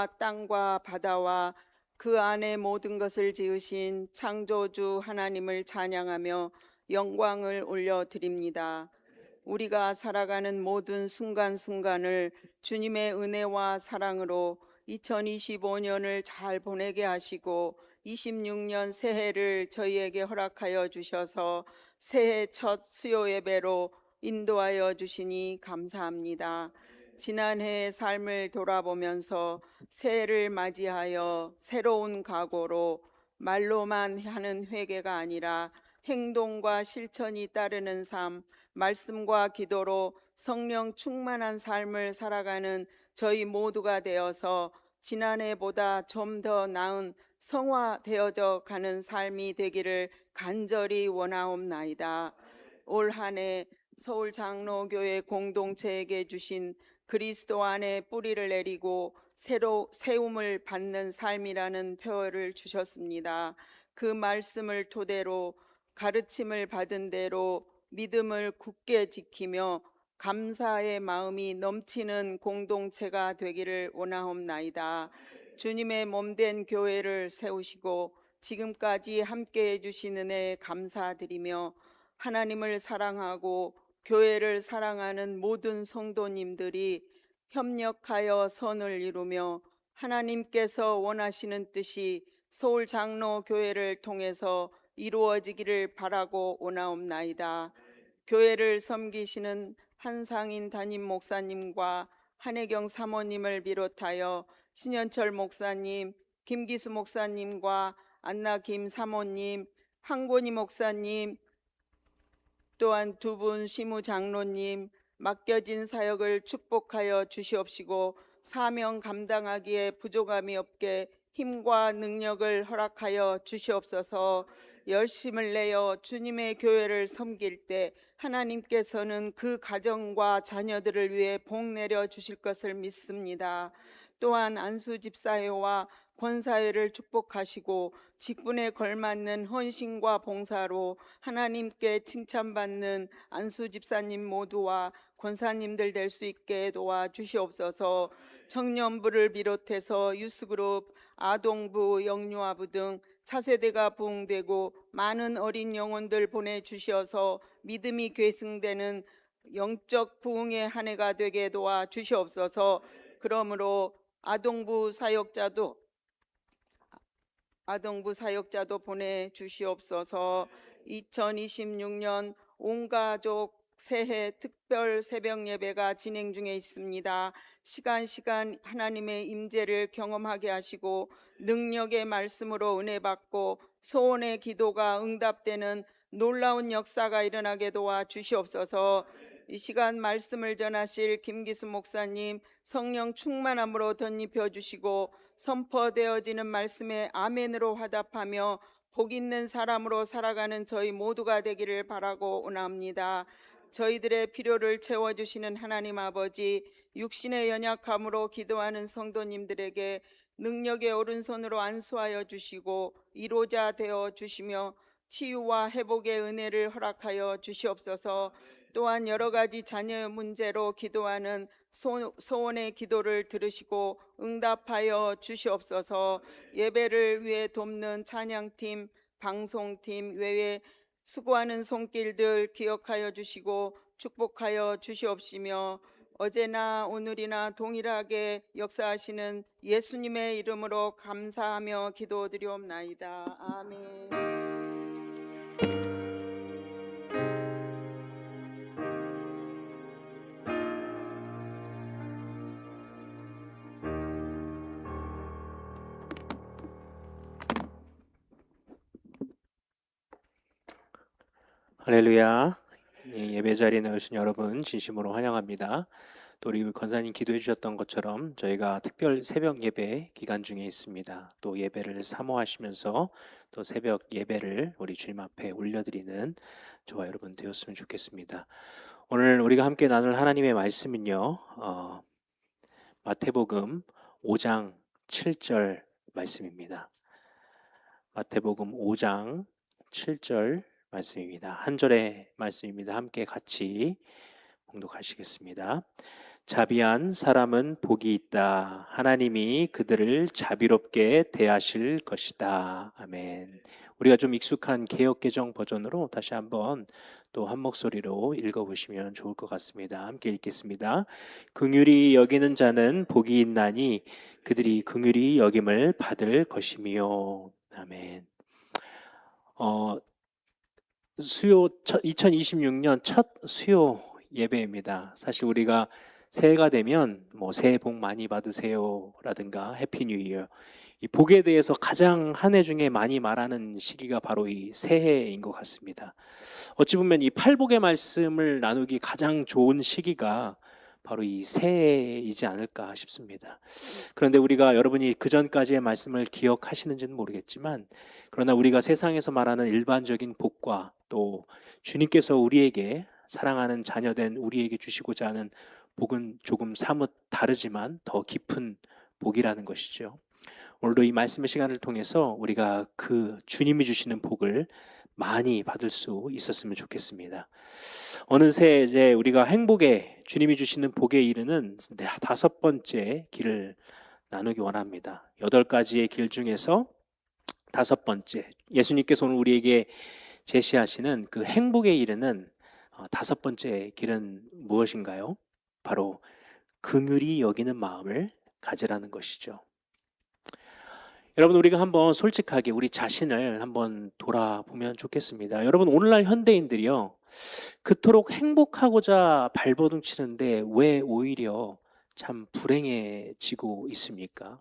하늘과 땅과 바다와 그 안에 모든 것을 지으신 창조주 하나님을 찬양하며 영광을 올려드립니다. 우리가 살아가는 모든 순간순간을 주님의 은혜와 사랑으로 2025년을 잘 보내게 하시고 26년 새해를 저희에게 허락하여 주셔서 새해 첫 수요 예배로 인도하여 주시니 감사합니다. 지난해의 삶을 돌아보면서 새해를 맞이하여 새로운 각오로 말로만 하는 회개가 아니라 행동과 실천이 따르는 삶, 말씀과 기도로 성령 충만한 삶을 살아가는 저희 모두가 되어서 지난해보다 좀 더 나은 성화되어져 가는 삶이 되기를 간절히 원하옵나이다. 올 한 해 서울 장로교회 공동체에게 주신 그리스도 안에 뿌리를 내리고 새로 세움을 받는 삶이라는 표어를 주셨습니다. 그 말씀을 토대로 가르침을 받은 대로 믿음을 굳게 지키며 감사의 마음이 넘치는 공동체가 되기를 원하옵나이다. 주님의 몸된 교회를 세우시고 지금까지 함께해 주신 은혜에 감사드리며 하나님을 사랑하고 교회를 사랑하는 모든 성도님들이 협력하여 선을 이루며 하나님께서 원하시는 뜻이 서울 장로교회를 통해서 이루어지기를 바라고 원하옵나이다. 교회를 섬기시는 한상인 담임 목사님과 한혜경 사모님을 비롯하여 신현철 목사님, 김기수 목사님과 안나 김 사모님, 한권희 목사님, 또한 두 분 시무 장로님 맡겨진 사역을 축복하여 주시옵시고 사명 감당하기에 부족함이 없게 힘과 능력을 허락하여 주시옵소서. 열심을 내어 주님의 교회를 섬길 때 하나님께서는 그 가정과 자녀들을 위해 복 내려 주실 것을 믿습니다. 또한 안수 집사회와 권사회를 축복하시고 직분에 걸맞는 헌신과 봉사로 하나님께 칭찬받는 안수 집사님 모두와 권사님들 될 수 있게 도와주시옵소서. 청년부를 비롯해서 유스그룹, 아동부, 영유아부 등 차세대가 부흥되고 많은 어린 영혼들 보내주셔서 믿음이 계승되는 영적 부흥의 한 해가 되게 도와주시옵소서. 그러므로 아동부 사역자도 보내주시옵소서. 2026년 온가족 새해 특별 새벽 예배가 진행 중에 있습니다. 시간 하나님의 임재를 경험하게 하시고 능력의 말씀으로 은혜 받고 소원의 기도가 응답되는 놀라운 역사가 일어나게 도와주시옵소서. 이 시간 말씀을 전하실 김기수 목사님 성령 충만함으로 덧입혀 주시고 선포되어지는 말씀에 아멘으로 화답하며 복 있는 사람으로 살아가는 저희 모두가 되기를 바라고 원합니다. 저희들의 필요를 채워주시는 하나님 아버지, 육신의 연약함으로 기도하는 성도님들에게 능력의 오른손으로 안수하여 주시고 이로자 되어 주시며 치유와 회복의 은혜를 허락하여 주시옵소서. 또한 여러 가지 자녀 문제로 기도하는 소원의 기도를 들으시고 응답하여 주시옵소서. 예배를 위해 돕는 찬양팀, 방송팀 외에 수고하는 손길들 기억하여 주시고 축복하여 주시옵시며 어제나 오늘이나 동일하게 역사하시는 예수님의 이름으로 감사하며 기도드리옵나이다. 아멘. 할렐루야. 예배 자리에 나오신 여러분 진심으로 환영합니다. 또 우리 권사님 기도해 주셨던 것처럼 저희가 특별 새벽 예배 기간 중에 있습니다. 또 예배를 사모하시면서 또 새벽 예배를 우리 주님 앞에 올려드리는 저와 여러분 되었으면 좋겠습니다. 오늘 우리가 함께 나눌 하나님의 말씀은요, 마태복음 5장 7절 말씀입니다. 마태복음 5장 7절 말씀입니다. 한 절의 말씀입니다. 함께 같이 봉독하시겠습니다. 자비한 사람은 복이 있다. 하나님이 그들을 자비롭게 대하실 것이다. 아멘. 우리가 좀 익숙한 개역개정 버전으로 다시 한번 또 한 목소리로 읽어보시면 좋을 것 같습니다. 함께 읽겠습니다. 긍휼히 여기는 자는 복이 있나니 그들이 긍휼히 여김을 받을 것이며. 아멘. 2026년 첫 수요 예배입니다. 사실 우리가 새해가 되면 뭐 새해 복 많이 받으세요라든가 해피 뉴 이어, 이 복에 대해서 가장 한 해 중에 많이 말하는 시기가 바로 이 새해인 것 같습니다. 어찌 보면 이 팔복의 말씀을 나누기 가장 좋은 시기가 바로 이 새해이지 않을까 싶습니다. 그런데 우리가 여러분이 그 전까지의 말씀을 기억하시는지는 모르겠지만, 그러나 우리가 세상에서 말하는 일반적인 복과 또 주님께서 우리에게 사랑하는 자녀된 우리에게 주시고자 하는 복은 조금 사뭇 다르지만 더 깊은 복이라는 것이죠. 오늘도 이 말씀의 시간을 통해서 우리가 그 주님이 주시는 복을 많이 받을 수 있었으면 좋겠습니다. 어느새 이제 우리가 행복에 주님이 주시는 복에 이르는 5번째 길을 나누기 원합니다. 8가지의 길 중에서 5번째, 예수님께서 오늘 우리에게 제시하시는 그 행복에 이르는 5번째 길은 무엇인가요? 바로 긍휼히 여기는 마음을 가지라는 것이죠. 여러분, 우리가 한번 솔직하게 우리 자신을 한번 돌아보면 좋겠습니다. 여러분, 오늘날 현대인들이요, 그토록 행복하고자 발버둥 치는데 왜 오히려 참 불행해지고 있습니까?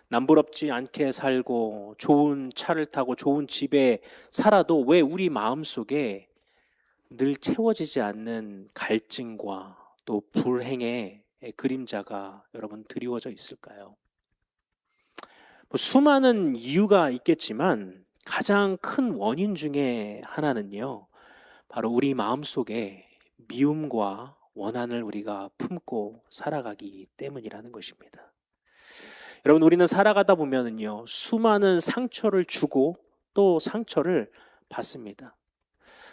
남부럽지 않게 살고 좋은 차를 타고 좋은 집에 살아도 왜 우리 마음속에 늘 채워지지 않는 갈증과 또 불행의 그림자가 여러분 드리워져 있을까요? 수많은 이유가 있겠지만 가장 큰 원인 중에 하나는요, 바로 우리 마음속에 미움과 원한을 우리가 품고 살아가기 때문이라는 것입니다. 여러분, 우리는 살아가다 보면은요, 수많은 상처를 주고 또 상처를 받습니다.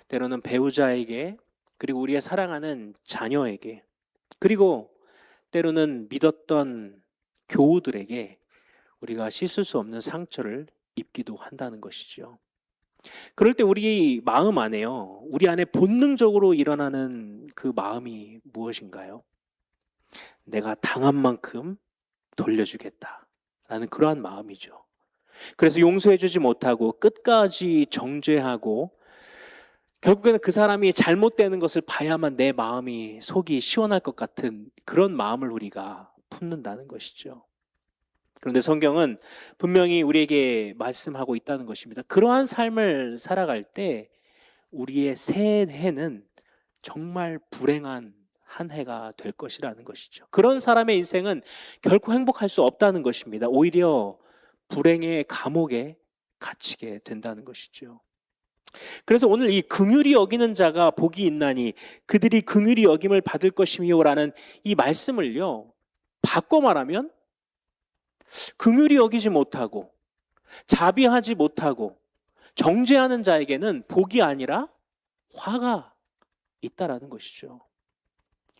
때로는 배우자에게, 그리고 우리의 사랑하는 자녀에게, 그리고 때로는 믿었던 교우들에게 우리가 씻을 수 없는 상처를 입기도 한다는 것이죠. 그럴 때 우리 마음 안에요, 우리 안에 본능적으로 일어나는 그 마음이 무엇인가요? 내가 당한 만큼 돌려주겠다 라는 그러한 마음이죠. 그래서 용서해주지 못하고 끝까지 정죄하고 결국에는 그 사람이 잘못되는 것을 봐야만 내 마음이 속이 시원할 것 같은 그런 마음을 우리가 품는다는 것이죠. 그런데 성경은 분명히 우리에게 말씀하고 있다는 것입니다. 그러한 삶을 살아갈 때 우리의 새해는 정말 불행한 한 해가 될 것이라는 것이죠. 그런 사람의 인생은 결코 행복할 수 없다는 것입니다. 오히려 불행의 감옥에 갇히게 된다는 것이죠. 그래서 오늘 이 긍휼히 여기는 자가 복이 있나니 그들이 긍휼히 여김을 받을 것이며라는 이 말씀을요, 바꿔 말하면 긍휼히 여기지 못하고 자비하지 못하고 정죄하는 자에게는 복이 아니라 화가 있다라는 것이죠.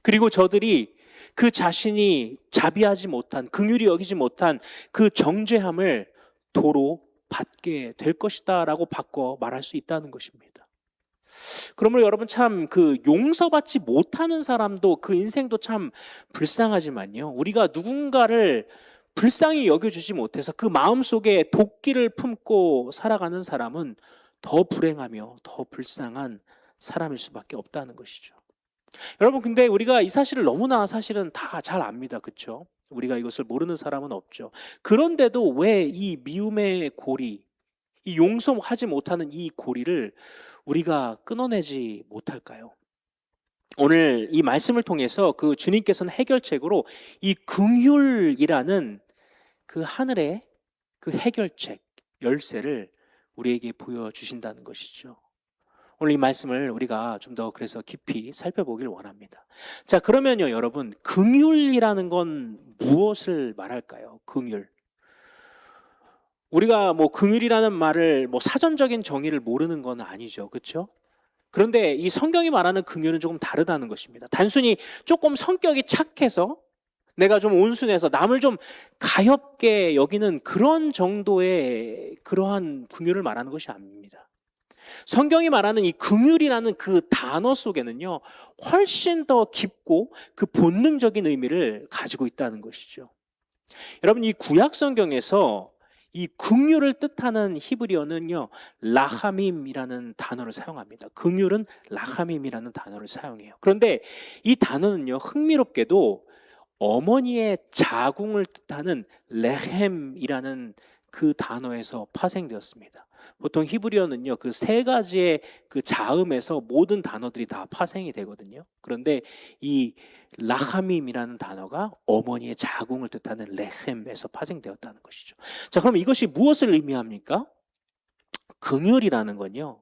그리고 저들이 그 자신이 자비하지 못한, 긍휼히 여기지 못한 그 정죄함을 도로 받게 될 것이다 라고 바꿔 말할 수 있다는 것입니다. 그러므로 여러분, 참 그 용서받지 못하는 사람도 그 인생도 참 불쌍하지만요, 우리가 누군가를 불쌍히 여겨주지 못해서 그 마음속에 도끼를 품고 살아가는 사람은 더 불행하며 더 불쌍한 사람일 수밖에 없다는 것이죠. 여러분, 근데 우리가 이 사실을 너무나 사실은 다 잘 압니다. 그렇죠? 우리가 이것을 모르는 사람은 없죠. 그런데도 왜 이 미움의 고리, 이 용서하지 못하는 이 고리를 우리가 끊어내지 못할까요? 오늘 이 말씀을 통해서 그 주님께서는 해결책으로 이 긍휼이라는 그 하늘의 그 해결책, 열쇠를 우리에게 보여주신다는 것이죠. 오늘 이 말씀을 우리가 좀 더 그래서 깊이 살펴보길 원합니다. 자, 그러면요, 여러분, 긍휼이라는 건 무엇을 말할까요? 긍휼. 우리가 뭐 긍휼이라는 말을 뭐 사전적인 정의를 모르는 건 아니죠. 그렇죠? 그런데 이 성경이 말하는 긍휼은 조금 다르다는 것입니다. 단순히 조금 성격이 착해서 내가 좀 온순해서 남을 좀 가엾게 여기는 그런 정도의 그러한 긍휼을 말하는 것이 아닙니다. 성경이 말하는 이 긍휼이라는 그 단어 속에는요, 훨씬 더 깊고 그 본능적인 의미를 가지고 있다는 것이죠. 여러분, 이 구약 성경에서 이 긍휼을 뜻하는 히브리어는요, 라하밈이라는 단어를 사용합니다. 긍휼은 라하밈이라는 단어를 사용해요. 그런데 이 단어는요, 흥미롭게도 어머니의 자궁을 뜻하는 레헴이라는 그 단어에서 파생되었습니다. 보통 히브리어는요, 그 세 가지의 그 자음에서 모든 단어들이 다 파생이 되거든요. 그런데 이 라하밈이라는 단어가 어머니의 자궁을 뜻하는 레헴에서 파생되었다는 것이죠. 자, 그럼 이것이 무엇을 의미합니까? 긍휼이라는 건요,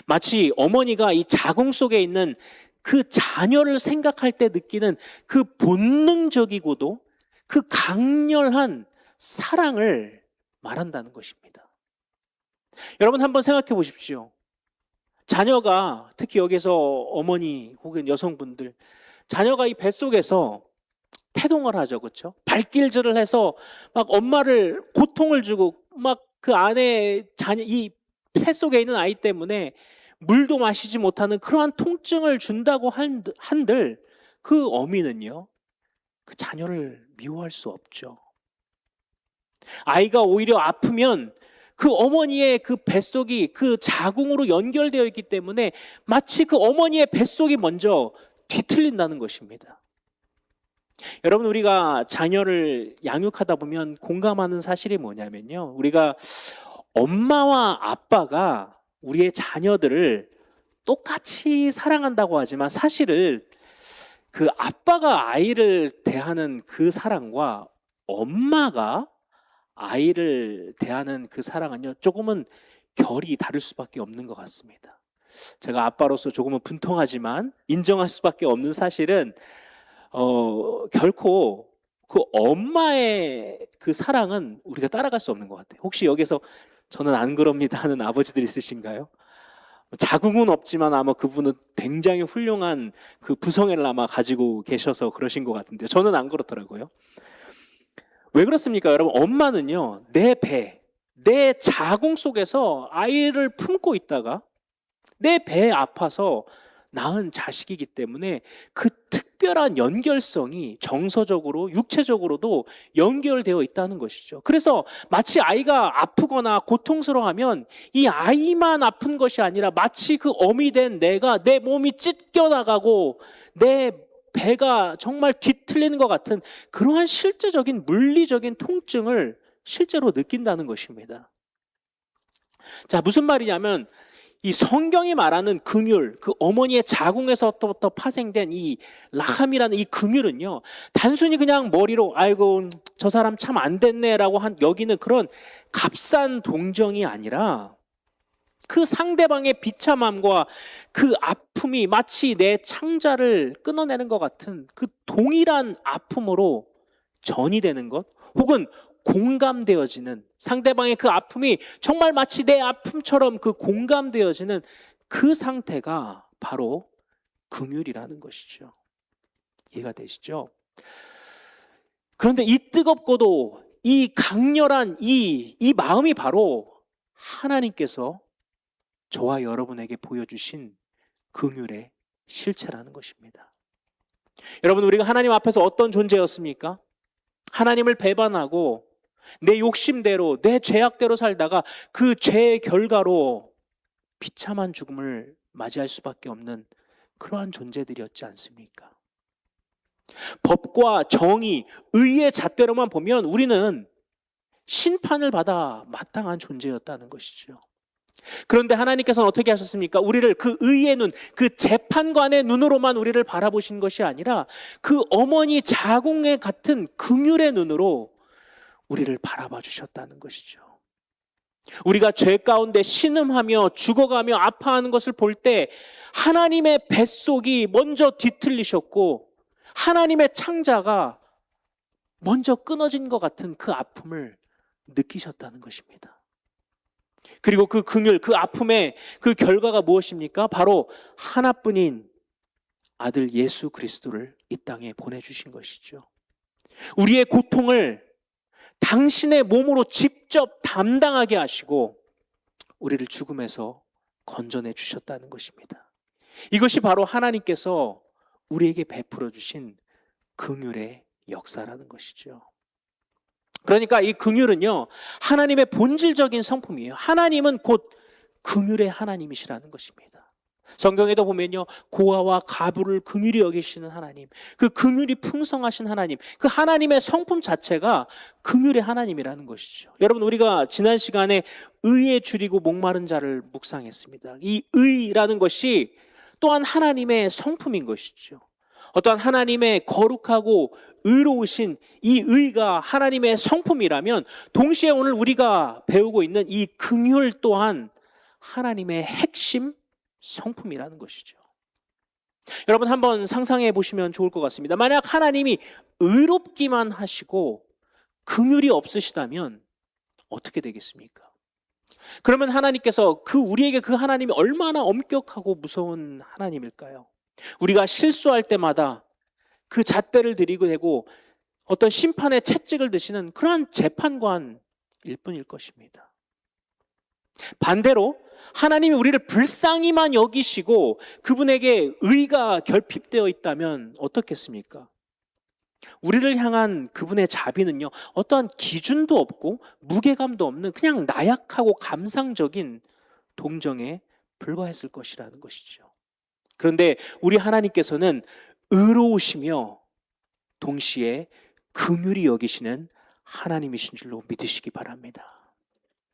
마치 어머니가 이 자궁 속에 있는 그 자녀를 생각할 때 느끼는 그 본능적이고도 그 강렬한 사랑을 말한다는 것입니다. 여러분, 한번 생각해 보십시오. 자녀가, 특히 여기서 어머니 혹은 여성분들, 자녀가 이 뱃속에서 태동을 하죠, 그렇죠? 발길질을 해서 막 엄마를 고통을 주고, 막 그 안에 자녀, 이 뱃속에 있는 아이 때문에 물도 마시지 못하는 그러한 통증을 준다고 한들 그 어미는요, 그 자녀를 미워할 수 없죠. 아이가 오히려 아프면 그 어머니의 그 뱃속이 그 자궁으로 연결되어 있기 때문에 마치 그 어머니의 뱃속이 먼저 뒤틀린다는 것입니다. 여러분, 우리가 자녀를 양육하다 보면 공감하는 사실이 뭐냐면요, 우리가 엄마와 아빠가 우리의 자녀들을 똑같이 사랑한다고 하지만 사실은 그 아빠가 아이를 대하는 그 사랑과 엄마가 아이를 대하는 그 사랑은요, 조금은 결이 다를 수밖에 없는 것 같습니다. 제가 아빠로서 조금은 분통하지만 인정할 수밖에 없는 사실은 결코 그 엄마의 그 사랑은 우리가 따라갈 수 없는 것 같아요. 혹시 여기서 저는 안 그럽니다 하는 아버지들 있으신가요? 자궁은 없지만 아마 그분은 굉장히 훌륭한 그 부성애를 아마 가지고 계셔서 그러신 것 같은데요. 저는 안 그렇더라고요. 왜 그렇습니까, 여러분? 엄마는요, 내 배, 내 자궁 속에서 아이를 품고 있다가 내 배에 아파서 낳은 자식이기 때문에 그 특별한 연결성이 정서적으로, 육체적으로도 연결되어 있다는 것이죠. 그래서 마치 아이가 아프거나 고통스러워하면 이 아이만 아픈 것이 아니라 마치 그 어미 된 내가, 내 몸이 찢겨나가고 내 배가 정말 뒤틀리는 것 같은 그러한 실제적인 물리적인 통증을 실제로 느낀다는 것입니다. 자, 무슨 말이냐면 이 성경이 말하는 긍휼, 그 어머니의 자궁에서부터 파생된 이 라함이라는 이 긍휼은요, 단순히 그냥 머리로 아이고 저 사람 참 안 됐네라고 여기는 그런 값싼 동정이 아니라 그 상대방의 비참함과 그 아픔이 마치 내 창자를 끊어내는 것 같은 그 동일한 아픔으로 전이되는 것, 혹은 공감되어지는, 상대방의 그 아픔이 정말 마치 내 아픔처럼 그 공감되어지는 그 상태가 바로 긍휼이라는 것이죠. 이해가 되시죠? 그런데 이 뜨겁고도 이 강렬한 이 마음이 바로 하나님께서 저와 여러분에게 보여주신 긍휼의 실체라는 것입니다. 여러분, 우리가 하나님 앞에서 어떤 존재였습니까? 하나님을 배반하고 내 욕심대로, 내 죄악대로 살다가 그 죄의 결과로 비참한 죽음을 맞이할 수밖에 없는 그러한 존재들이었지 않습니까? 법과 정의, 의의 잣대로만 보면 우리는 심판을 받아 마땅한 존재였다는 것이죠. 그런데 하나님께서는 어떻게 하셨습니까? 우리를 그 의의 눈, 그 재판관의 눈으로만 우리를 바라보신 것이 아니라 그 어머니 자궁에 같은 긍휼의 눈으로 우리를 바라봐 주셨다는 것이죠. 우리가 죄 가운데 신음하며 죽어가며 아파하는 것을 볼 때 하나님의 뱃속이 먼저 뒤틀리셨고 하나님의 창자가 먼저 끊어진 것 같은 그 아픔을 느끼셨다는 것입니다. 그리고 그 긍휼, 그 아픔의 그 결과가 무엇입니까? 바로 하나뿐인 아들 예수 그리스도를 이 땅에 보내주신 것이죠. 우리의 고통을 당신의 몸으로 직접 담당하게 하시고 우리를 죽음에서 건져내 주셨다는 것입니다. 이것이 바로 하나님께서 우리에게 베풀어 주신 긍휼의 역사라는 것이죠. 그러니까 이 긍휼은요, 하나님의 본질적인 성품이에요. 하나님은 곧 긍휼의 하나님이시라는 것입니다. 성경에도 보면요, 고아와 가부를 긍휼히 여기시는 하나님, 그 긍휼이 풍성하신 하나님, 그 하나님의 성품 자체가 긍휼의 하나님이라는 것이죠. 여러분, 우리가 지난 시간에 의에 줄이고 목마른 자를 묵상했습니다. 이 의라는 것이 또한 하나님의 성품인 것이죠. 어떠한 하나님의 거룩하고 의로우신 이 의가 하나님의 성품이라면 동시에 오늘 우리가 배우고 있는 이 긍휼 또한 하나님의 핵심 성품이라는 것이죠. 여러분 한번 상상해 보시면 좋을 것 같습니다. 만약 하나님이 의롭기만 하시고 긍휼이 없으시다면 어떻게 되겠습니까? 그러면 하나님께서 우리에게 그 하나님이 얼마나 엄격하고 무서운 하나님일까요? 우리가 실수할 때마다 그 잣대를 들이고 대고 어떤 심판의 채찍을 드시는 그러한 재판관일 뿐일 것입니다. 반대로 하나님이 우리를 불쌍히만 여기시고 그분에게 의가 결핍되어 있다면 어떻겠습니까? 우리를 향한 그분의 자비는요, 어떠한 기준도 없고 무게감도 없는 그냥 나약하고 감상적인 동정에 불과했을 것이라는 것이죠. 그런데 우리 하나님께서는 의로우시며 동시에 긍휼히 여기시는 하나님이신 줄로 믿으시기 바랍니다.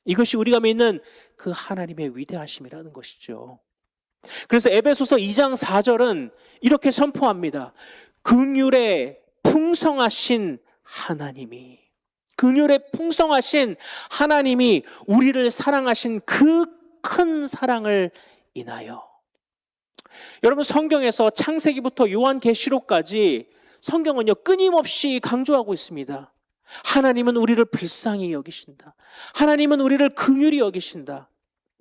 이것이 우리가 믿는 그 하나님의 위대하심이라는 것이죠. 그래서 에베소서 2장 4절은 이렇게 선포합니다. 긍휼에 풍성하신 하나님이, 긍휼에 풍성하신 하나님이 우리를 사랑하신 그 큰 사랑을 인하여. 여러분 성경에서 창세기부터 요한계시록까지 성경은요 끊임없이 강조하고 있습니다. 하나님은 우리를 불쌍히 여기신다. 하나님은 우리를 긍휼히 여기신다.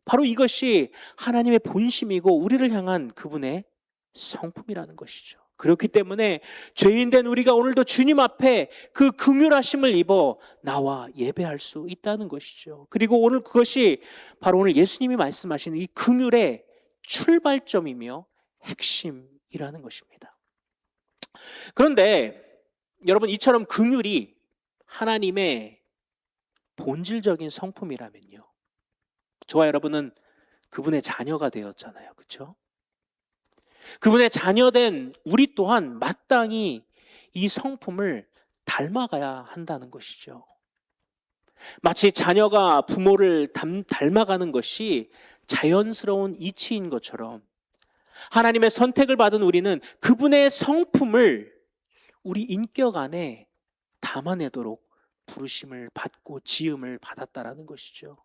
바로 이것이 하나님의 본심이고 우리를 향한 그분의 성품이라는 것이죠. 그렇기 때문에 죄인된 우리가 오늘도 주님 앞에 그 긍휼하심을 입어 나와 예배할 수 있다는 것이죠. 그리고 오늘 그것이 바로 오늘 예수님이 말씀하시는 이 긍휼의 출발점이며 핵심이라는 것입니다. 그런데 여러분 이처럼 긍휼이 하나님의 본질적인 성품이라면요, 저와 여러분은 그분의 자녀가 되었잖아요. 그렇죠? 그분의 자녀된 우리 또한 마땅히 이 성품을 닮아가야 한다는 것이죠. 마치 자녀가 부모를 닮아가는 것이 자연스러운 이치인 것처럼 하나님의 선택을 받은 우리는 그분의 성품을 우리 인격 안에 담아내도록 부르심을 받고 지음을 받았다라는 것이죠.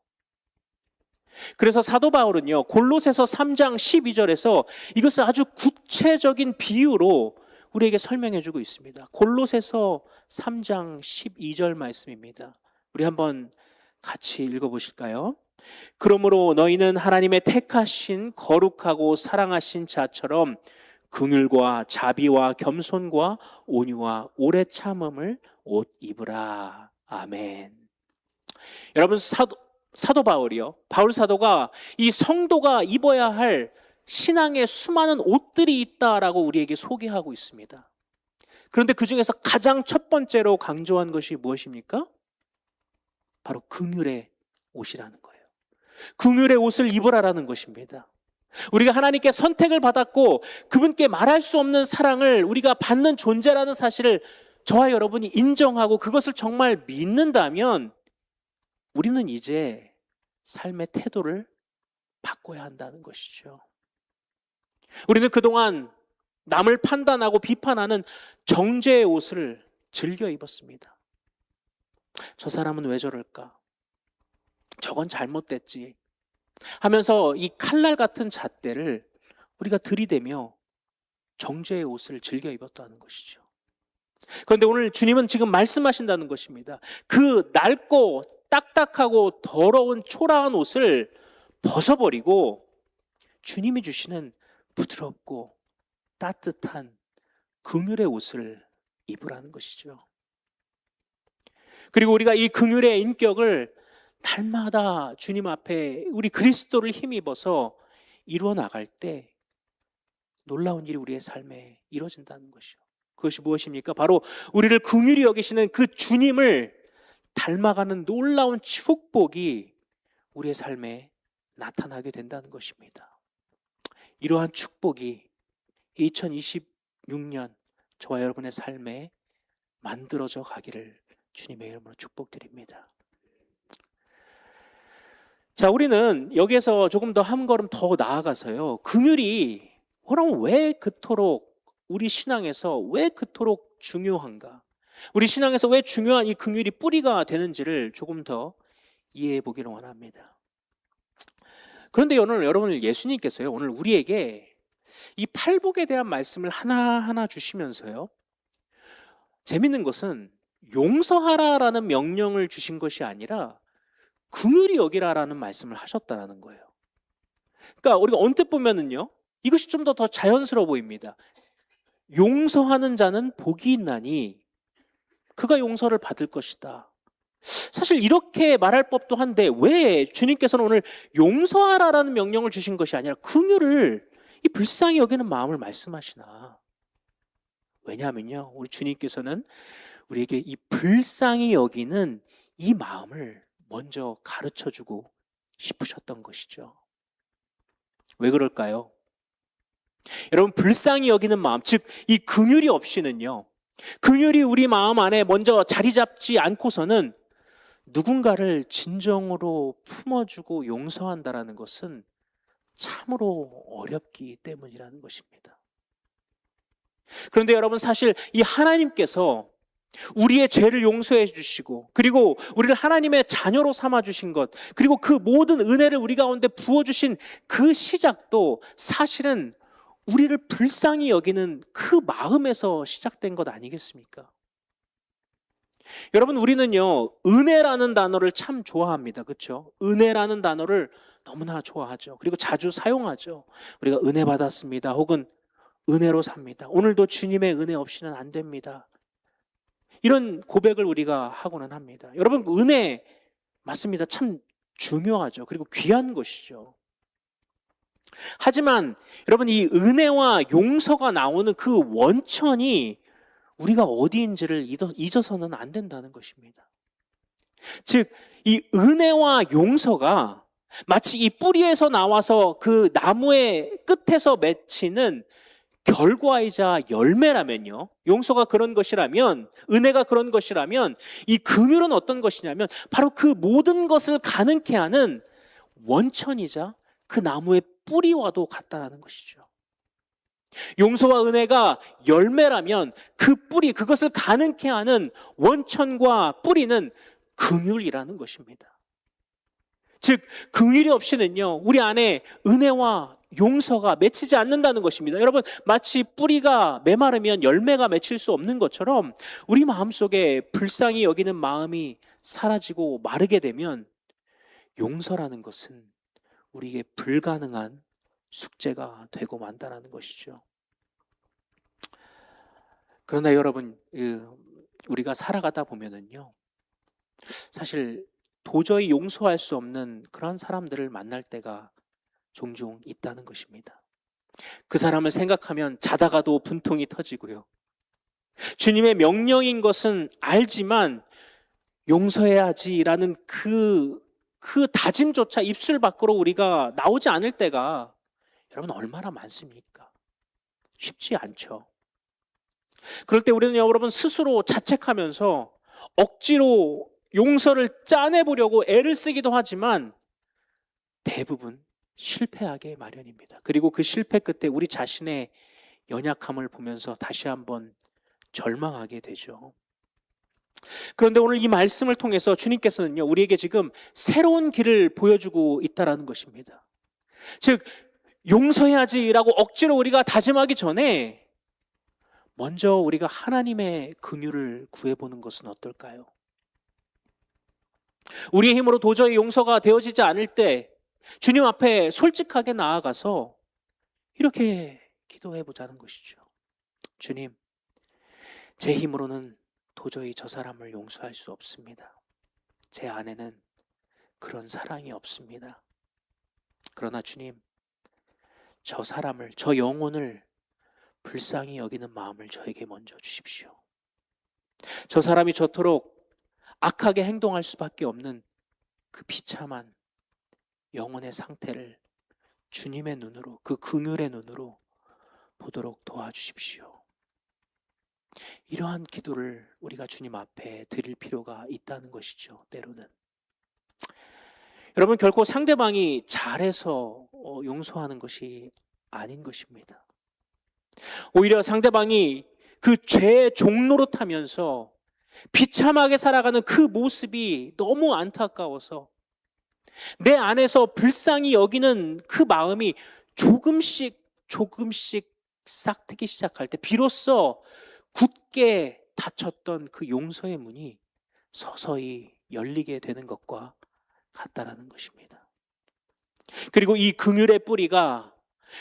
그래서 사도 바울은요 골로새서 3장 12절에서 이것을 아주 구체적인 비유로 우리에게 설명해 주고 있습니다. 골로새서 3장 12절 말씀입니다. 우리 한번 같이 읽어보실까요? 그러므로 너희는 하나님의 택하신 거룩하고 사랑하신 자처럼 긍휼과 자비와 겸손과 온유와 오래 참음을 옷 입으라. 아멘. 여러분 사도 바울이요, 바울 사도가 이 성도가 입어야 할 신앙의 수많은 옷들이 있다라고 우리에게 소개하고 있습니다. 그런데 그 중에서 가장 첫 번째로 강조한 것이 무엇입니까? 바로 긍휼의 옷이라는 거예요. 긍휼의 옷을 입으라라는 것입니다. 우리가 하나님께 선택을 받았고 그분께 말할 수 없는 사랑을 우리가 받는 존재라는 사실을 저와 여러분이 인정하고 그것을 정말 믿는다면 우리는 이제 삶의 태도를 바꿔야 한다는 것이죠. 우리는 그동안 남을 판단하고 비판하는 정죄의 옷을 즐겨 입었습니다. 저 사람은 왜 저럴까? 저건 잘못됐지 하면서 이 칼날 같은 잣대를 우리가 들이대며 정죄의 옷을 즐겨 입었다는 것이죠. 그런데 오늘 주님은 지금 말씀하신다는 것입니다. 그 낡고 딱딱하고 더러운 초라한 옷을 벗어버리고 주님이 주시는 부드럽고 따뜻한 긍휼의 옷을 입으라는 것이죠. 그리고 우리가 이 긍휼의 인격을 날마다 주님 앞에 우리 그리스도를 힘입어서 이루어 나갈 때 놀라운 일이 우리의 삶에 이루어진다는 것이요. 그것이 무엇입니까? 바로 우리를 긍휼히 여기시는 그 주님을 닮아가는 놀라운 축복이 우리의 삶에 나타나게 된다는 것입니다. 이러한 축복이 2026년 저와 여러분의 삶에 만들어져 가기를 주님의 이름으로 축복드립니다. 자, 우리는 여기에서 조금 더 한 걸음 더 나아가서요. 긍휼이 그럼 왜 그토록 우리 신앙에서 왜 그토록 중요한가? 우리 신앙에서 왜 중요한 이 긍휼이 뿌리가 되는지를 조금 더 이해해 보기를 원합니다. 그런데 오늘 여러분 예수님께서요. 오늘 우리에게 이 팔복에 대한 말씀을 하나하나 주시면서요. 재밌는 것은 용서하라라는 명령을 주신 것이 아니라 긍휼히 여기라라는 말씀을 하셨다라는 거예요. 그러니까 우리가 언뜻 보면은요. 이것이 좀 더 자연스러워 보입니다. 용서하는 자는 복이 있나니 그가 용서를 받을 것이다. 사실 이렇게 말할 법도 한데 왜 주님께서는 오늘 용서하라라는 명령을 주신 것이 아니라 긍휼을 이 불쌍히 여기는 마음을 말씀하시나? 왜냐하면요. 우리 주님께서는 우리에게 이 불쌍히 여기는 이 마음을 먼저 가르쳐주고 싶으셨던 것이죠. 왜 그럴까요? 여러분 불쌍히 여기는 마음, 즉 이 긍휼이 없이는요. 긍휼이 우리 마음 안에 먼저 자리 잡지 않고서는 누군가를 진정으로 품어주고 용서한다라는 것은 참으로 어렵기 때문이라는 것입니다. 그런데 여러분 사실 이 하나님께서 우리의 죄를 용서해 주시고 그리고 우리를 하나님의 자녀로 삼아 주신 것 그리고 그 모든 은혜를 우리 가운데 부어주신 그 시작도 사실은 우리를 불쌍히 여기는 그 마음에서 시작된 것 아니겠습니까? 여러분 우리는요 은혜라는 단어를 참 좋아합니다. 그렇죠? 은혜라는 단어를 너무나 좋아하죠. 그리고 자주 사용하죠. 우리가 은혜 받았습니다. 혹은 은혜로 삽니다. 오늘도 주님의 은혜 없이는 안 됩니다. 이런 고백을 우리가 하고는 합니다. 여러분 은혜 맞습니다. 참 중요하죠. 그리고 귀한 것이죠. 하지만 여러분 이 은혜와 용서가 나오는 그 원천이 우리가 어디인지를 잊어서는 안 된다는 것입니다. 즉 이 은혜와 용서가 마치 이 뿌리에서 나와서 그 나무의 끝에서 맺히는 결과이자 열매라면요. 용서가 그런 것이라면, 은혜가 그런 것이라면 이 긍휼은 어떤 것이냐면 바로 그 모든 것을 가능케 하는 원천이자 그 나무의 뿌리와도 같다라는 것이죠. 용서와 은혜가 열매라면 그 뿌리, 그것을 가능케 하는 원천과 뿌리는 긍휼이라는 것입니다. 즉 긍휼이 없이는요 우리 안에 은혜와 용서가 맺히지 않는다는 것입니다. 여러분 마치 뿌리가 메마르면 열매가 맺힐 수 없는 것처럼 우리 마음속에 불쌍히 여기는 마음이 사라지고 마르게 되면 용서라는 것은 우리에게 불가능한 숙제가 되고 만다라는 것이죠. 그러나 여러분 우리가 살아가다 보면은요 사실 도저히 용서할 수 없는 그런 사람들을 만날 때가 종종 있다는 것입니다. 그 사람을 생각하면 자다가도 분통이 터지고요. 주님의 명령인 것은 알지만 용서해야지라는 그 다짐조차 입술 밖으로 우리가 나오지 않을 때가 여러분 얼마나 많습니까? 쉽지 않죠. 그럴 때 우리는 여러분 스스로 자책하면서 억지로 용서를 짜내보려고 애를 쓰기도 하지만 대부분 실패하게 마련입니다. 그리고 그 실패 끝에 우리 자신의 연약함을 보면서 다시 한번 절망하게 되죠. 그런데 오늘 이 말씀을 통해서 주님께서는요 우리에게 지금 새로운 길을 보여주고 있다는 것입니다. 즉 용서해야지라고 억지로 우리가 다짐하기 전에 먼저 우리가 하나님의 긍휼을 구해보는 것은 어떨까요? 우리의 힘으로 도저히 용서가 되어지지 않을 때 주님 앞에 솔직하게 나아가서 이렇게 기도해 보자는 것이죠. 주님, 제 힘으로는 도저히 저 사람을 용서할 수 없습니다. 제 안에는 그런 사랑이 없습니다. 그러나 주님, 저 사람을, 저 영혼을 불쌍히 여기는 마음을 저에게 먼저 주십시오. 저 사람이 저토록 악하게 행동할 수밖에 없는 그 비참한 영혼의 상태를 주님의 눈으로, 그 긍휼의 눈으로 보도록 도와주십시오. 이러한 기도를 우리가 주님 앞에 드릴 필요가 있다는 것이죠. 때로는 여러분, 결코 상대방이 잘해서 용서하는 것이 아닌 것입니다. 오히려 상대방이 그 죄의 종로로 타면서 비참하게 살아가는 그 모습이 너무 안타까워서 내 안에서 불쌍히 여기는 그 마음이 조금씩 싹트기 시작할 때 비로소 굳게 닫혔던 그 용서의 문이 서서히 열리게 되는 것과 같다라는 것입니다. 그리고 이 긍휼의 뿌리가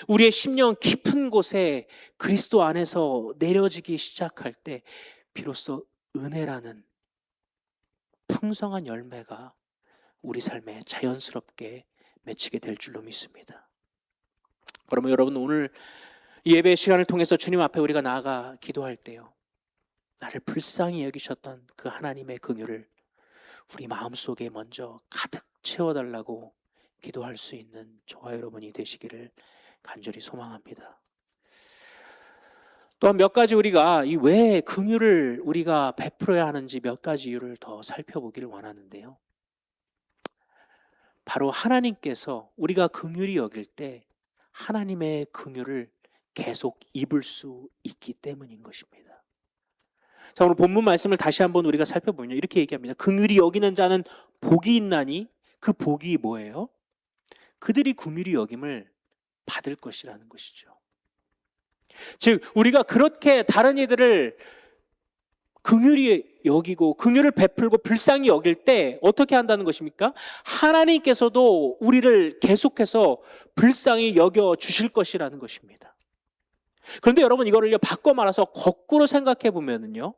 우리의 심령 깊은 곳에 그리스도 안에서 내려지기 시작할 때 비로소 은혜라는 풍성한 열매가 우리 삶에 자연스럽게 맺히게 될 줄로 믿습니다. 그러면 여러분, 오늘 이 예배 시간을 통해서 주님 앞에 우리가 나아가 기도할 때요, 나를 불쌍히 여기셨던 그 하나님의 긍휼을 우리 마음속에 먼저 가득 채워달라고 기도할 수 있는 저와 여러분이 되시기를 간절히 소망합니다. 또한 몇 가지 우리가 이 왜 긍휼을 우리가 베풀어야 하는지 몇 가지 이유를 더 살펴보기를 원하는데요. 바로 하나님께서 우리가 긍휼히 여길 때 하나님의 긍휼을 계속 입을 수 있기 때문인 것입니다. 자, 오늘 본문 말씀을 다시 한번 우리가 살펴보면 이렇게 얘기합니다. 긍휼히 여기는 자는 복이 있나니, 그 복이 뭐예요? 그들이 긍휼히 여김을 받을 것이라는 것이죠. 즉 우리가 그렇게 다른 이들을 긍휼히 여기고 긍휼을 베풀고 불쌍히 여길 때 어떻게 한다는 것입니까? 하나님께서도 우리를 계속해서 불쌍히 여겨 주실 것이라는 것입니다. 그런데 여러분, 이거를 바꿔 말해서 거꾸로 생각해 보면은요,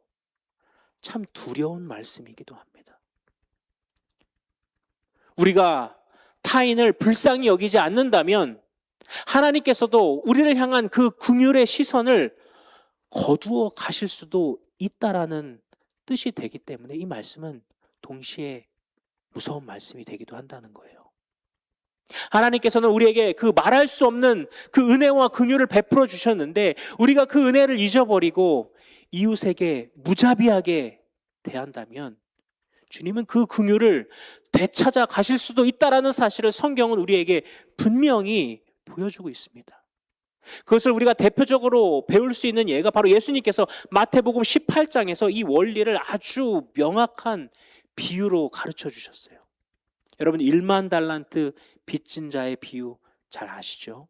참 두려운 말씀이기도 합니다. 우리가 타인을 불쌍히 여기지 않는다면 하나님께서도 우리를 향한 그 긍휼의 시선을 거두어 가실 수도 있다라는 뜻이 되기 때문에 이 말씀은 동시에 무서운 말씀이 되기도 한다는 거예요. 하나님께서는 우리에게 그 말할 수 없는 그 은혜와 긍휼을 베풀어 주셨는데 우리가 그 은혜를 잊어버리고 이웃에게 무자비하게 대한다면 주님은 그 긍휼을 되찾아 가실 수도 있다라는 사실을 성경은 우리에게 분명히 보여주고 있습니다. 그것을 우리가 대표적으로 배울 수 있는 예가 바로 예수님께서 마태복음 18장에서 이 원리를 아주 명확한 비유로 가르쳐 주셨어요. 여러분, 1만 달란트 빚진 자의 비유 잘 아시죠?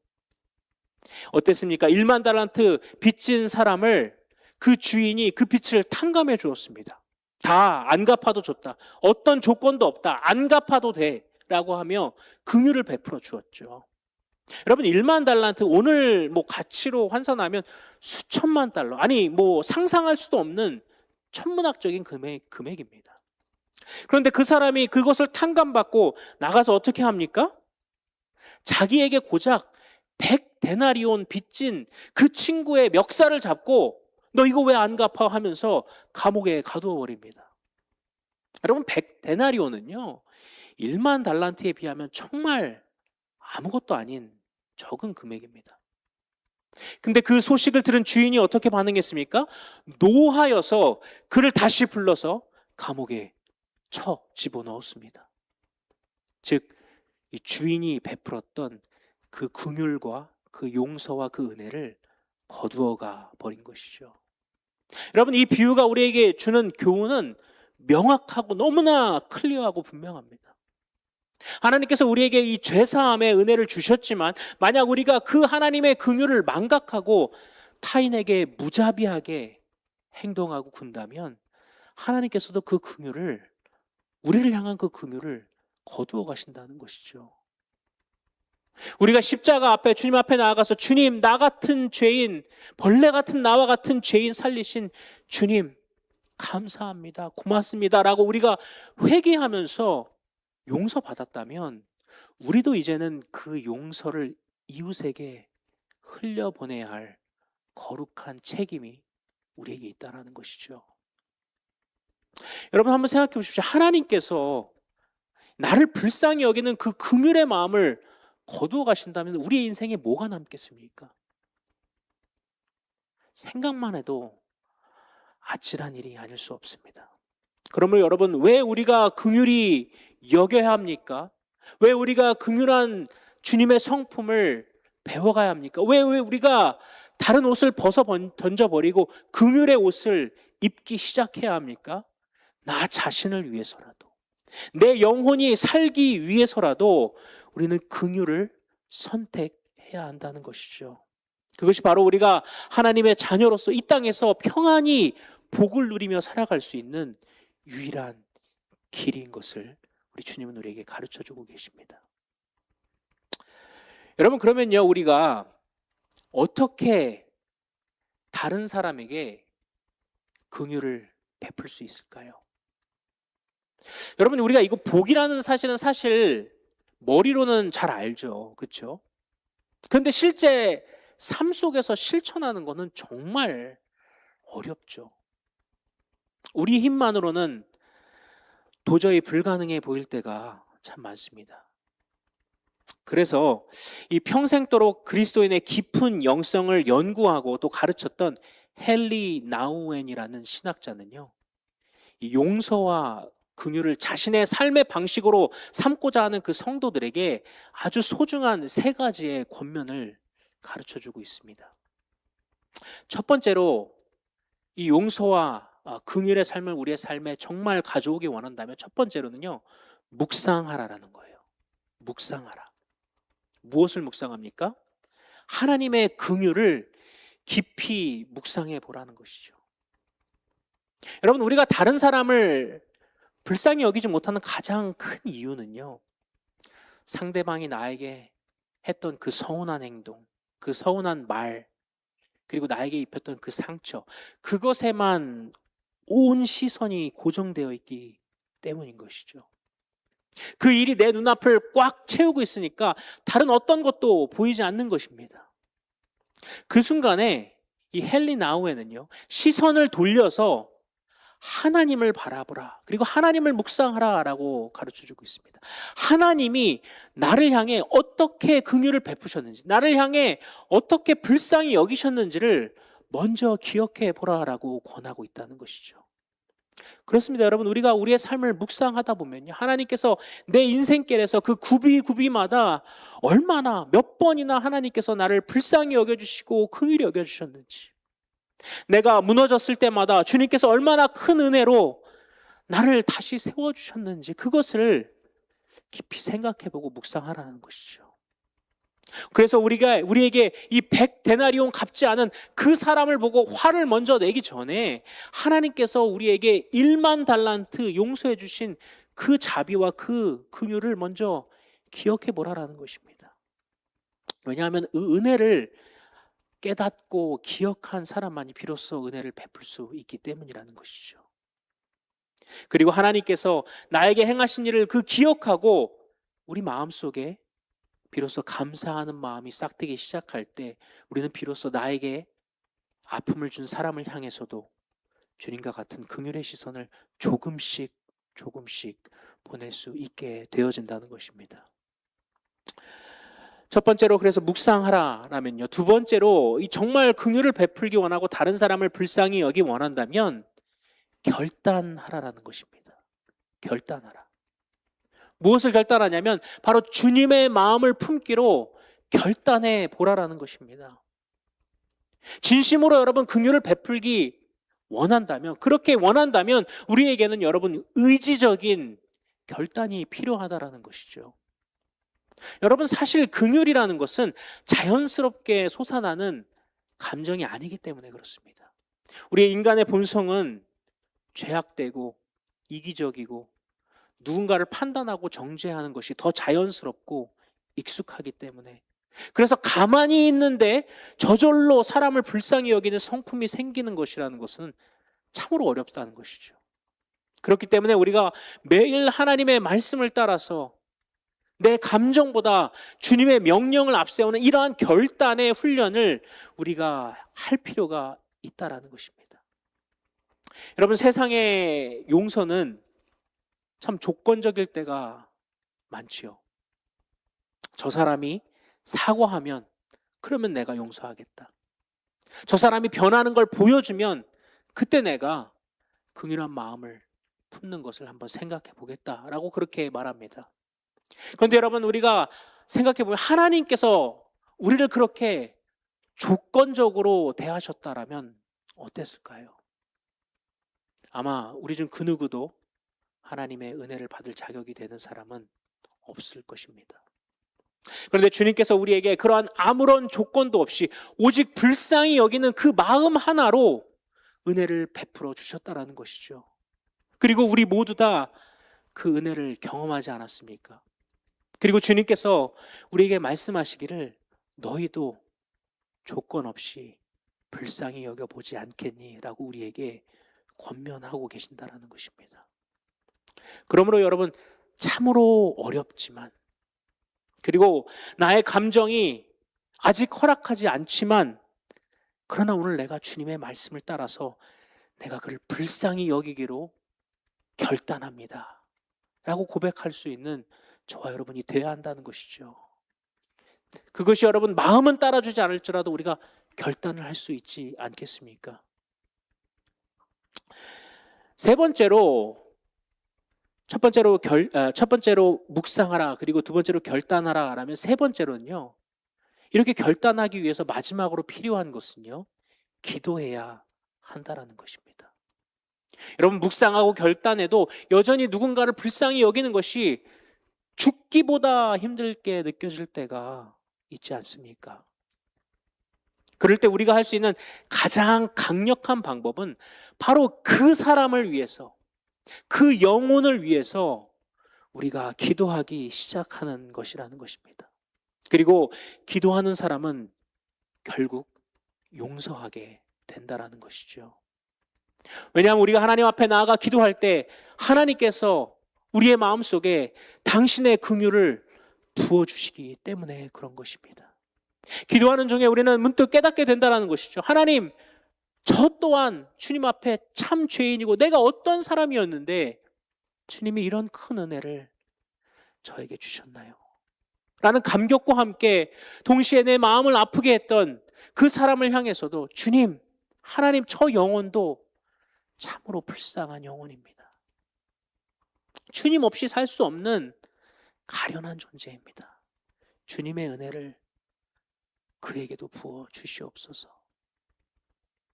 어땠습니까? 1만 달란트 빚진 사람을 그 주인이 그 빚을 탕감해 주었습니다. 다 안 갚아도 좋다. 어떤 조건도 없다. 안 갚아도 돼. 라고 하며 긍휼을 베풀어 주었죠. 여러분, 1만 달란트 오늘 가치로 환산하면 수천만 달러, 아니 상상할 수도 없는 천문학적인 금액입니다. 그런데 그 사람이 그것을 탕감받고 나가서 어떻게 합니까? 자기에게 고작 100데나리온 빚진 그 친구의 멱살을 잡고 너 이거 왜 안 갚아 하면서 감옥에 가두어 버립니다. 여러분, 100데나리온은요 1만 달란트에 비하면 정말 아무것도 아닌 적은 금액입니다. 근데 그 소식을 들은 주인이 어떻게 반응했습니까? 노하여서 그를 다시 불러서 감옥에 집어넣었습니다. 즉, 이 주인이 베풀었던 그 긍휼과 그 용서와 그 은혜를 거두어가 버린 것이죠. 여러분, 이 비유가 우리에게 주는 교훈은 명확하고 너무나 클리어하고 분명합니다. 하나님께서 우리에게 이 죄사함의 은혜를 주셨지만 만약 우리가 그 하나님의 긍휼을 망각하고 타인에게 무자비하게 행동하고 군다면 하나님께서도 그 긍휼을 우리를 향한 그 긍휼을 거두어 가신다는 것이죠. 우리가 십자가 앞에 주님 앞에 나아가서 주님, 나 같은 죄인, 벌레 같은 나와 같은 죄인 살리신 주님 감사합니다, 고맙습니다라고 우리가 회개하면서 용서받았다면 우리도 이제는 그 용서를 이웃에게 흘려보내야 할 거룩한 책임이 우리에게 있다는 것이죠. 여러분 한번 생각해 보십시오. 하나님께서 나를 불쌍히 여기는 그 긍휼의 마음을 거두어 가신다면 우리의 인생에 뭐가 남겠습니까? 생각만 해도 아찔한 일이 아닐 수 없습니다. 그러면 여러분, 왜 우리가 긍휼히 여겨야 합니까? 왜 우리가 긍휼한 주님의 성품을 배워가야 합니까? 왜 우리가 다른 옷을 던져버리고 긍휼의 옷을 입기 시작해야 합니까? 나 자신을 위해서라도, 내 영혼이 살기 위해서라도 우리는 긍휼을 선택해야 한다는 것이죠. 그것이 바로 우리가 하나님의 자녀로서 이 땅에서 평안히 복을 누리며 살아갈 수 있는 유일한 길인 것을 우리 주님은 우리에게 가르쳐주고 계십니다. 여러분, 그러면요, 우리가 어떻게 다른 사람에게 긍휼을 베풀 수 있을까요? 여러분, 우리가 이거 복이라는 사실은 사실 머리로는 잘 알죠, 그렇죠? 그런데 실제 삶 속에서 실천하는 것은 정말 어렵죠. 우리 힘만으로는 도저히 불가능해 보일 때가 참 많습니다. 그래서 이 평생도록 그리스도인의 깊은 영성을 연구하고 또 가르쳤던 헨리 나우엔이라는 신학자는요, 이 용서와 긍휼을 자신의 삶의 방식으로 삼고자 하는 그 성도들에게 아주 소중한 세 가지의 권면을 가르쳐주고 있습니다. 첫 번째로 이 용서와 긍휼의 삶을 우리의 삶에 정말 가져오기 원한다면 첫 번째로는요, 묵상하라라는 거예요. 묵상하라. 무엇을 묵상합니까? 하나님의 긍휼을 깊이 묵상해 보라는 것이죠. 여러분, 우리가 다른 사람을 불쌍히 여기지 못하는 가장 큰 이유는요, 상대방이 나에게 했던 그 서운한 행동, 그 서운한 말, 그리고 나에게 입혔던 그 상처, 그것에만 온 시선이 고정되어 있기 때문인 것이죠. 그 일이 내 눈앞을 꽉 채우고 있으니까 다른 어떤 것도 보이지 않는 것입니다. 그 순간에 이 헨리 나우에는요, 시선을 돌려서 하나님을 바라보라, 그리고 하나님을 묵상하라라고 가르쳐주고 있습니다. 하나님이 나를 향해 어떻게 긍휼을 베푸셨는지, 나를 향해 어떻게 불쌍히 여기셨는지를 먼저 기억해 보라라고 권하고 있다는 것이죠. 그렇습니다, 여러분. 우리가 우리의 삶을 묵상하다 보면요, 하나님께서 내 인생길에서 그 구비마다 얼마나 몇 번이나 하나님께서 나를 불쌍히 여겨주시고 긍휼히 여겨주셨는지, 내가 무너졌을 때마다 주님께서 얼마나 큰 은혜로 나를 다시 세워주셨는지, 그것을 깊이 생각해보고 묵상하라는 것이죠. 그래서 우리에게 이 100데나리온 갚지 않은 그 사람을 보고 화를 먼저 내기 전에 하나님께서 우리에게 1만 달란트 용서해 주신 그 자비와 그 긍휼을 먼저 기억해 보라라는 것입니다. 왜냐하면 그 은혜를 깨닫고 기억한 사람만이 비로소 은혜를 베풀 수 있기 때문이라는 것이죠. 그리고 하나님께서 나에게 행하신 일을 그 기억하고 우리 마음속에 비로소 감사하는 마음이 싹트기 시작할 때 우리는 비로소 나에게 아픔을 준 사람을 향해서도 주님과 같은 긍휼의 시선을 조금씩 보낼 수 있게 되어진다는 것입니다. 첫 번째로 그래서 묵상하라라면요, 두 번째로 이 정말 긍휼을 베풀기 원하고 다른 사람을 불쌍히 여기 원한다면 결단하라라는 것입니다. 결단하라. 무엇을 결단하냐면 바로 주님의 마음을 품기로 결단해 보라라는 것입니다. 진심으로 여러분 긍휼을 베풀기 원한다면, 그렇게 원한다면 우리에게는 여러분 의지적인 결단이 필요하다라는 것이죠. 여러분, 사실 긍휼이라는 것은 자연스럽게 솟아나는 감정이 아니기 때문에 그렇습니다. 우리의 인간의 본성은 죄악되고 이기적이고 누군가를 판단하고 정죄하는 것이 더 자연스럽고 익숙하기 때문에, 그래서 가만히 있는데 저절로 사람을 불쌍히 여기는 성품이 생기는 것이라는 것은 참으로 어렵다는 것이죠. 그렇기 때문에 우리가 매일 하나님의 말씀을 따라서 내 감정보다 주님의 명령을 앞세우는 이러한 결단의 훈련을 우리가 할 필요가 있다라는 것입니다. 여러분, 세상의 용서는 참 조건적일 때가 많지요. 저 사람이 사과하면 그러면 내가 용서하겠다. 저 사람이 변하는 걸 보여주면 그때 내가 긍휼한 마음을 품는 것을 한번 생각해 보겠다라고 그렇게 말합니다. 그런데 여러분, 우리가 생각해 보면 하나님께서 우리를 그렇게 조건적으로 대하셨다라면 어땠을까요? 아마 우리 중 그 누구도 하나님의 은혜를 받을 자격이 되는 사람은 없을 것입니다. 그런데 주님께서 우리에게 그러한 아무런 조건도 없이 오직 불쌍히 여기는 그 마음 하나로 은혜를 베풀어 주셨다라는 것이죠. 그리고 우리 모두 다 그 은혜를 경험하지 않았습니까? 그리고 주님께서 우리에게 말씀하시기를 너희도 조건 없이 불쌍히 여겨보지 않겠니? 라고 우리에게 권면하고 계신다라는 것입니다. 그러므로 여러분, 참으로 어렵지만, 그리고 나의 감정이 아직 허락하지 않지만, 그러나 오늘 내가 주님의 말씀을 따라서 내가 그를 불쌍히 여기기로 결단합니다 라고 고백할 수 있는 저와 여러분이 되어야 한다는 것이죠. 그것이 여러분 마음은 따라주지 않을지라도 우리가 결단을 할 수 있지 않겠습니까? 세 번째로, 첫 번째로 묵상하라, 그리고 두 번째로 결단하라 라면, 세 번째로는요, 이렇게 결단하기 위해서 마지막으로 필요한 것은요, 기도해야 한다라는 것입니다. 여러분, 묵상하고 결단해도 여전히 누군가를 불쌍히 여기는 것이 죽기보다 힘들게 느껴질 때가 있지 않습니까? 그럴 때 우리가 할 수 있는 가장 강력한 방법은 바로 그 사람을 위해서, 그 영혼을 위해서 우리가 기도하기 시작하는 것이라는 것입니다. 그리고 기도하는 사람은 결국 용서하게 된다라는 것이죠. 왜냐하면 우리가 하나님 앞에 나아가 기도할 때 하나님께서 우리의 마음속에 당신의 긍휼을 부어주시기 때문에 그런 것입니다. 기도하는 중에 우리는 문득 깨닫게 된다는 것이죠. 하나님, 저 또한 주님 앞에 참 죄인이고 내가 어떤 사람이었는데 주님이 이런 큰 은혜를 저에게 주셨나요? 라는 감격과 함께 동시에 내 마음을 아프게 했던 그 사람을 향해서도 주님, 하나님, 저 영혼도 참으로 불쌍한 영혼입니다. 주님 없이 살 수 없는 가련한 존재입니다. 주님의 은혜를 그에게도 부어 주시옵소서.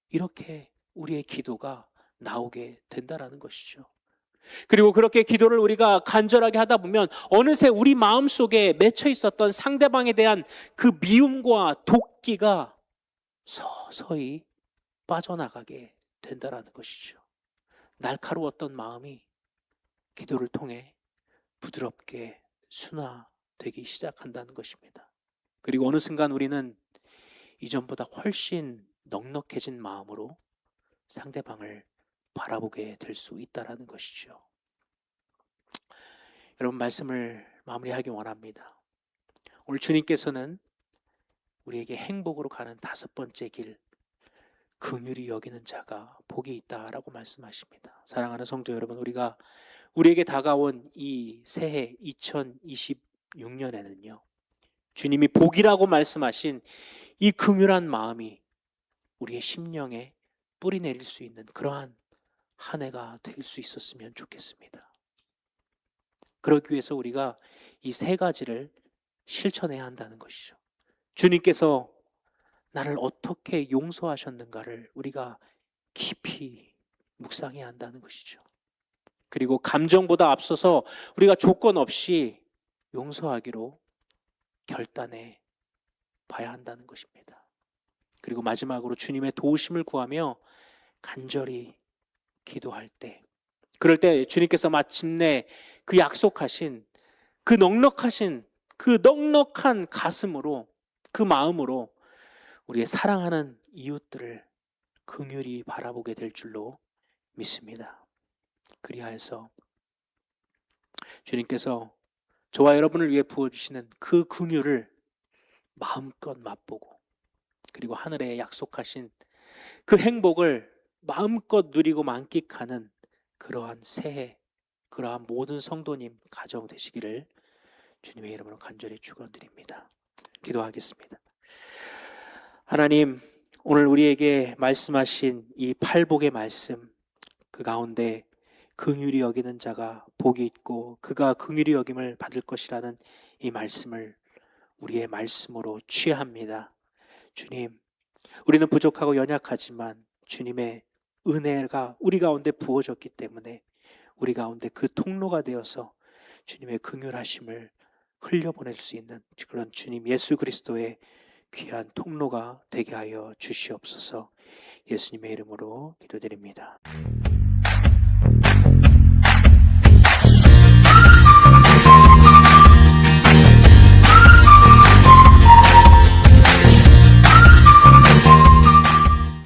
이렇게 우리의 기도가 나오게 된다라는 것이죠. 그리고 그렇게 기도를 우리가 간절하게 하다 보면 어느새 우리 마음속에 맺혀 있었던 상대방에 대한 그 미움과 독기가 서서히 빠져나가게 된다라는 것이죠. 날카로웠던 마음이 기도를 통해 부드럽게 순화되기 시작한다는 것입니다. 그리고 어느 순간 우리는 이전보다 훨씬 넉넉해진 마음으로 상대방을 바라보게 될 수 있다는 것이죠. 여러분, 말씀을 마무리하기 원합니다. 오늘 주님께서는 우리에게 행복으로 가는 다섯 번째 길, 긍휼히 여기는 자가 복이 있다라고 말씀하십니다. 사랑하는 성도 여러분, 우리에게 다가온 이 새해 2026년에는요, 주님이 복이라고 말씀하신 이 긍휼한 마음이 우리의 심령에 뿌리 내릴 수 있는 그러한 한 해가 될 수 있었으면 좋겠습니다. 그러기 위해서 우리가 이 세 가지를 실천해야 한다는 것이죠. 주님께서 나를 어떻게 용서하셨는가를 우리가 깊이 묵상해야 한다는 것이죠. 그리고 감정보다 앞서서 우리가 조건 없이 용서하기로 결단해 봐야 한다는 것입니다. 그리고 마지막으로 주님의 도우심을 구하며 간절히 기도할 때, 그럴 때 주님께서 마침내 그 약속하신 그 넉넉한 가슴으로, 그 마음으로 우리의 사랑하는 이웃들을 긍휼히 바라보게 될 줄로 믿습니다. 그리하여서 주님께서 저와 여러분을 위해 부어주시는 그 긍휼을 마음껏 맛보고, 그리고 하늘에 약속하신 그 행복을 마음껏 누리고 만끽하는 그러한 새해, 그러한 모든 성도님 가정 되시기를 주님의 이름으로 간절히 축원드립니다. 기도하겠습니다. 하나님, 오늘 우리에게 말씀하신 이 팔복의 말씀, 그 가운데 긍휼히 여기는 자가 복이 있고 그가 긍휼히 여김을 받을 것이라는 이 말씀을 우리의 말씀으로 취합니다. 주님, 우리는 부족하고 연약하지만 주님의 은혜가 우리 가운데 부어졌기 때문에 우리 가운데 그 통로가 되어서 주님의 긍휼하심을 흘려보낼 수 있는 그런 주님 예수 그리스도의 귀한 통로가 되게 하여 주시옵소서. 예수님의 이름으로 기도드립니다.